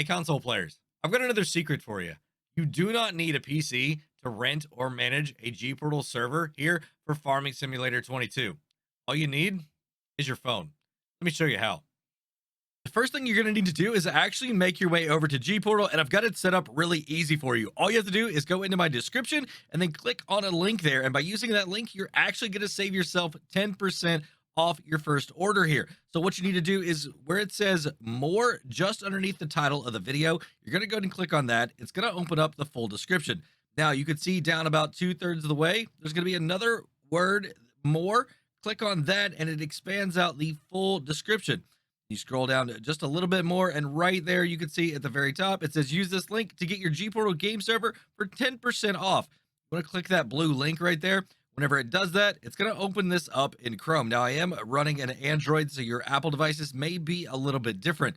Hey, console players, I've got another secret for you. You do not need a PC to rent or manage a GPORTAL server here for Farming Simulator 22. All you need is your phone. Let me show you how. The first thing you're going to need to do is actually make your way over to GPortal, and I've got it set up really easy for you. All you have to do is go into my description and then click on a link there. And by using that link, you're actually going to save yourself 10% off your first order here. So what you need to do is where it says more just underneath the title of the video, you're going to go ahead and click on that. It's going to open up the full description. Now you can see down about 2/3 of the way, there's going to be another word more. Click on that and it expands out the full description. You scroll down just a little bit more, and right there you can see at the very top it says use this link to get your GPortal game server for 10% off. You want to click that blue link right there. Whenever it does that, it's going to open this up in Chrome. Now I am running an Android, so your Apple devices may be a little bit different.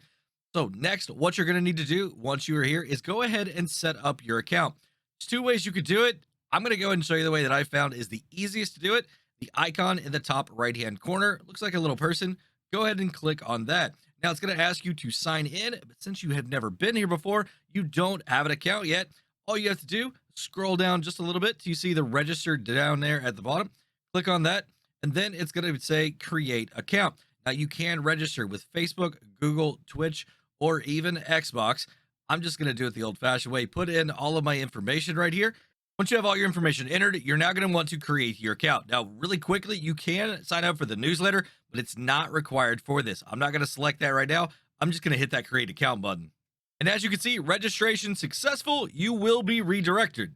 So next, what you're going to need to do once you are here is go ahead and set up your account. There's two ways you could do it. I'm going to go ahead and show you the way that I found is the easiest to do it. The icon in the top right hand corner looks like a little person. Go ahead and click on that. Now it's going to ask you to sign in, but since you have never been here before, you don't have an account yet. All you have to do, scroll down just a little bit till you see the register down there at the bottom. Click on that, and then it's going to say create account. Now you can register with Facebook, Google, Twitch, or even Xbox. I'm just going to do it the old-fashioned way. Put in all of my information right here. Once you have all your information entered, you're now going to want to create your account. Now, really quickly, you can sign up for the newsletter, but it's not required for this. I'm not going to select that right now. I'm just going to hit that create account button. And as you can see, registration successful. You will be redirected.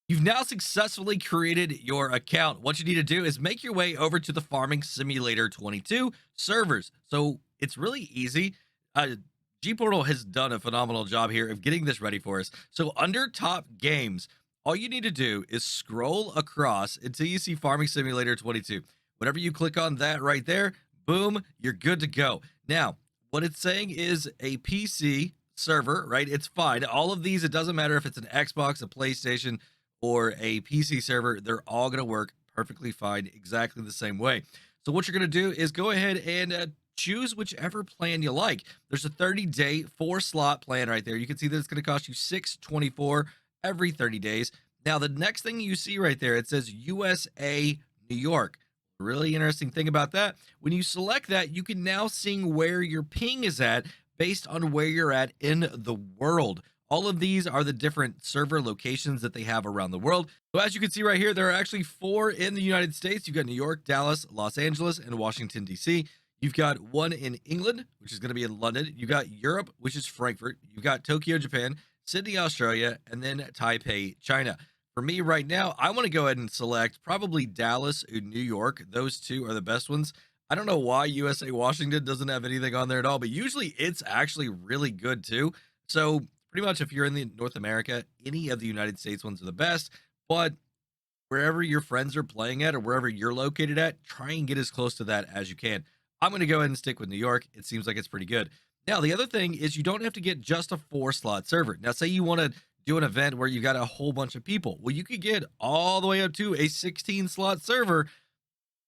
You've now successfully created your account. What you need to do is make your way over to the Farming Simulator 22 servers. So it's really easy. GPortal has done a phenomenal job here of getting this ready for us. So under top games, all you need to do is scroll across until you see Farming Simulator 22. Whenever you click on that right there, boom, you're good to go. Now, what it's saying is a PC server, right? It's fine. All of these, it doesn't matter if it's an Xbox, a PlayStation, or a PC server, they're all going to work perfectly fine, exactly the same way. So what you're going to do is go ahead and choose whichever plan you like. There's a 30-day 4-slot plan right there. You can see that it's going to cost you $6.24 every 30 days. Now, the next thing you see right there, it says USA, New York. Really interesting thing about that, when you select that, you can now see where your ping is at based on where you're at in the world. All of these are the different server locations that they have around the world. So as you can see right here, there are actually 4 in the United States. You've got New York, Dallas, Los Angeles, and Washington, D.C. You've got 1 in England, which is going to be in London. You've got Europe, which is Frankfurt. You've got Tokyo, Japan, Sydney, Australia, and then Taipei, China. For me right now, I want to go ahead and select probably Dallas and New York. Those two are the best ones. I don't know why USA Washington doesn't have anything on there at all, but usually it's actually really good too. So pretty much if you're in the North America, any of the United States ones are the best, but wherever your friends are playing at or wherever you're located at, try and get as close to that as you can. I'm going to go ahead and stick with New York. It seems like it's pretty good. Now, the other thing is you don't have to get just a 4-slot server. Now, say you want to do an event where you got a whole bunch of people. Well, you could get all the way up to a 16-slot server.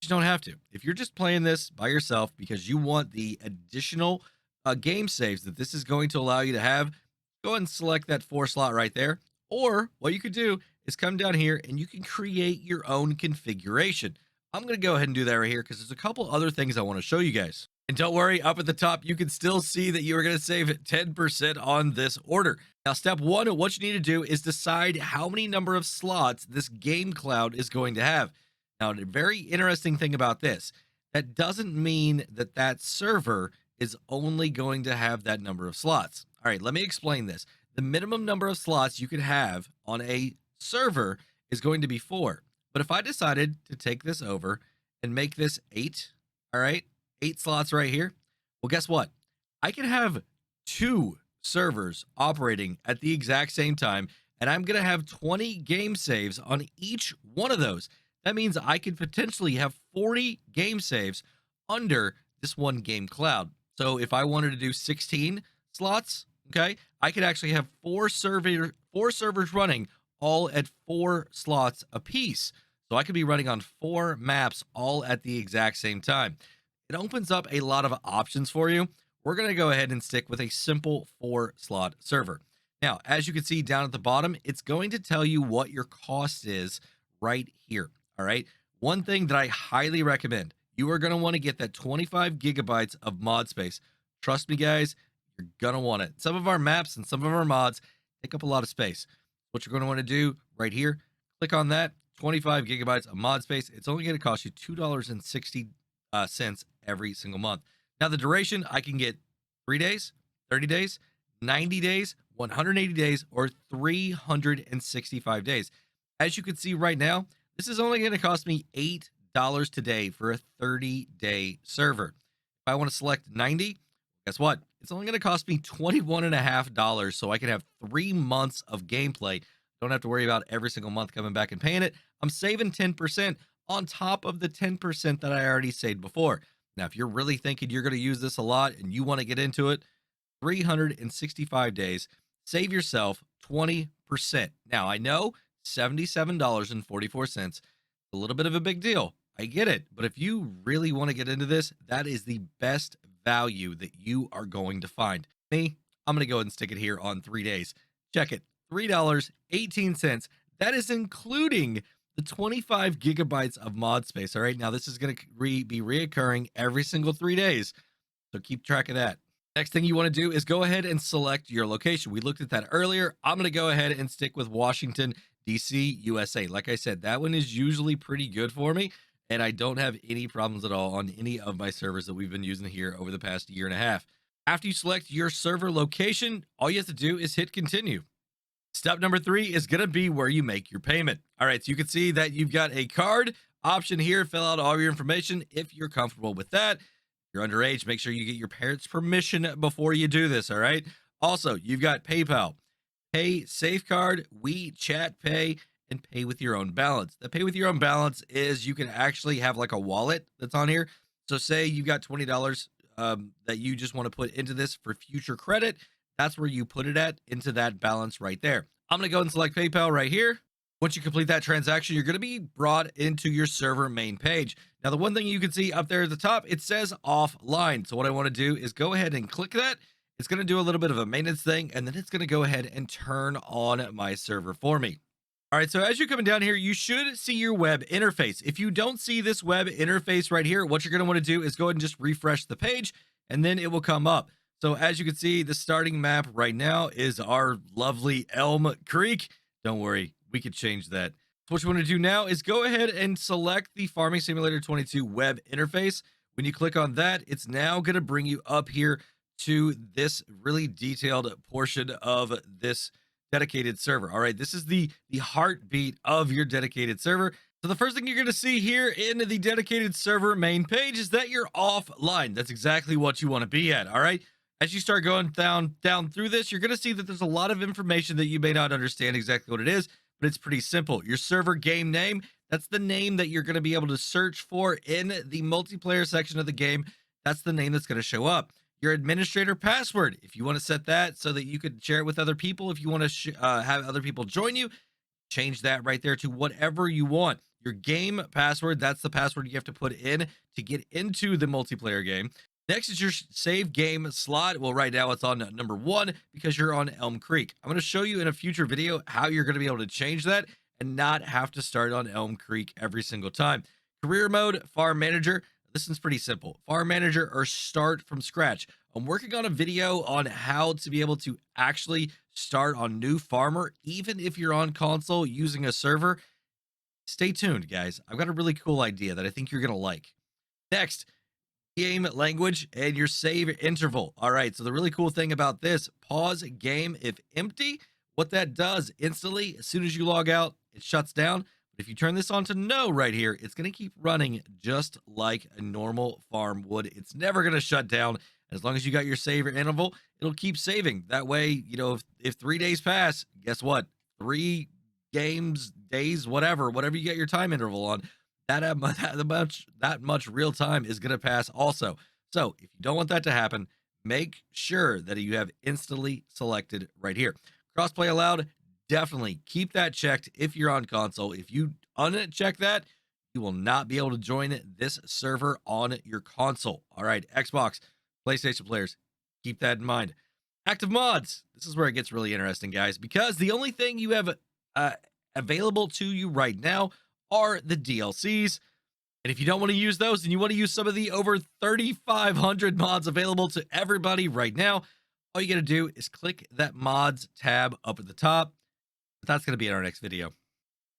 You don't have to. If you're just playing this by yourself because you want the additional game saves that this is going to allow you to have, go ahead and select that 4-slot right there. Or what you could do is come down here and you can create your own configuration. I'm going to go ahead and do that right here because there's a couple other things I want to show you guys. And don't worry, up at the top, you can still see that you are going to save 10% on this order. Now, step 1, what you need to do is decide how many number of slots this game cloud is going to have. Now, the very interesting thing about this, that doesn't mean that that server is only going to have that number of slots. All right, let me explain this. The minimum number of slots you could have on a server is going to be 4. But if I decided to take this over and make this 8, all right, 8 slots right here, well, guess what? I can have 2 servers operating at the exact same time, and I'm going to have 20 game saves on each one of those. That means I could potentially have 40 game saves under this one game cloud. So if I wanted to do 16 slots, okay, I could actually have 4 servers running all at 4 slots apiece. So I could be running on 4 maps all at the exact same time. It opens up a lot of options for you. we're going to go ahead and stick with a simple 4-slot server. Now, as you can see down at the bottom, it's going to tell you what your cost is right here. All right. One thing that I highly recommend, you are going to want to get that 25 gigabytes of mod space. Trust me, guys, you're going to want it. Some of our maps and some of our mods take up a lot of space. What you're going to want to do right here, click on that 25 gigabytes of mod space. It's only going to cost you $2.60 every single month. Now, the duration, I can get 3 days, 30 days, 90 days, 180 days, or 365 days. As you can see right now, this is only going to cost me $8 today for a 30-day server. If I want to select 90, guess what? It's only going to cost me $21.50 so I can have 3 months of gameplay. Don't have to worry about every single month coming back and paying it. I'm saving 10% on top of the 10% that I already saved before. Now, if you're really thinking you're going to use this a lot and you want to get into it, 365 days, save yourself 20%. Now, I know $77.44, a little bit of a big deal. I get it. But if you really want to get into this, that is the best value that you are going to find. Me, I'm going to go ahead and stick it here on 3 days. Check it. $3.18. That is including the 25 gigabytes of mod space. All right. Now, this is going to be reoccurring every single 3 days. So keep track of that. Next thing you want to do is go ahead and select your location. We looked at that earlier. I'm going to go ahead and stick with Washington, D.C., USA. Like I said, that one is usually pretty good for me, and I don't have any problems at all on any of my servers that we've been using here over the past year and a half. After you select your server location, all you have to do is hit continue. Step number 3 is going to be where you make your payment. All right, so you can see that you've got a card option here. Fill out all your information if you're comfortable with that. You're underage, make sure you get your parents' permission before you do this, all right? Also, you've got PayPal, Pay Safecard, WeChat Pay, and pay with your own balance. The pay with your own balance is you can actually have like a wallet that's on here. So say you've got $20 that you just want to put into this for future credit. That's where you put it at, into that balance right there. I'm going to go and select PayPal right here. Once you complete that transaction, you're going to be brought into your server main page. Now, the one thing you can see up there at the top, it says offline. So what I want to do is go ahead and click that. It's going to do a little bit of a maintenance thing, and then it's going to go ahead and turn on my server for me. All right, so as you're coming down here, you should see your web interface. If you don't see this web interface right here, what you're going to want to do is go ahead and just refresh the page, and then it will come up. So as you can see, the starting map right now is our lovely Elm Creek. Don't worry, we could change that. So what you want to do now is go ahead and select the Farming Simulator 22 web interface. When you click on that, it's now going to bring you up here to this really detailed portion of this dedicated server. All right, this is the heartbeat of your dedicated server. So the first thing you're going to see here in the dedicated server main page is that you're offline. That's exactly what you want to be at. All right. As you start going down through this, you're going to see that there's a lot of information that you may not understand exactly what it is, but it's pretty simple. Your server game name, that's the name that you're going to be able to search for in the multiplayer section of the game. That's the name that's going to show up. Your administrator password, if you want to set that so that you could share it with other people, if you want to have other people join you, change that right there to whatever you want. Your game password, that's the password you have to put in to get into the multiplayer game. Next is your save game slot. Well, right now it's on number 1 because you're on Elm Creek. I'm going to show you in a future video how you're going to be able to change that and not have to start on Elm Creek every single time. Career mode, farm manager. This one's pretty simple. Farm manager or start from scratch. I'm working on a video on how to be able to actually start on new farmer, even if you're on console using a server. Stay tuned, guys. I've got a really cool idea that I think you're going to like. Next, game language and your save interval. All right, so the really cool thing about this, pause game if empty. What that does instantly, as soon as you log out, it shuts down. But if you turn this on to no right here, it's going to keep running just like a normal farm would. It's never going to shut down. As long as you got your save interval, it'll keep saving. That way, you know, if 3 days pass, guess what? 3 games, days, whatever you get your time interval on, that much real time is going to pass also. So if you don't want that to happen, make sure that you have instantly selected right here. Crossplay allowed, definitely keep that checked if you're on console. If you uncheck that, you will not be able to join this server on your console. All right, Xbox, PlayStation players, Keep that in mind. Active mods. This is where it gets really interesting, guys, because the only thing you have uh, available to you right now are the DLCs. And if you don't want to use those and you want to use some of the over 3,500 mods available to everybody right now, all you got to do is click that mods tab up at the top. But that's going to be in our next video.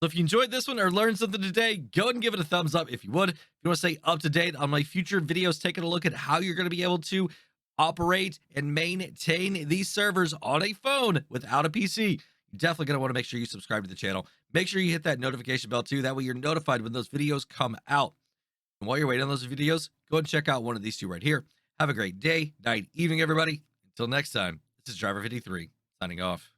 So if you enjoyed this one or learned something today, go ahead and give it a thumbs up if you would. If you want to stay up to date on my future videos, taking a look at how you're going to be able to operate and maintain these servers on a phone without a PC, you're definitely going to want to make sure you subscribe to the channel. Make sure you hit that notification bell too. That way you're notified when those videos come out. And while you're waiting on those videos, go ahead and check out one of these two right here. Have a great day, night, evening, everybody. Until next time, this is Driver 53 signing off.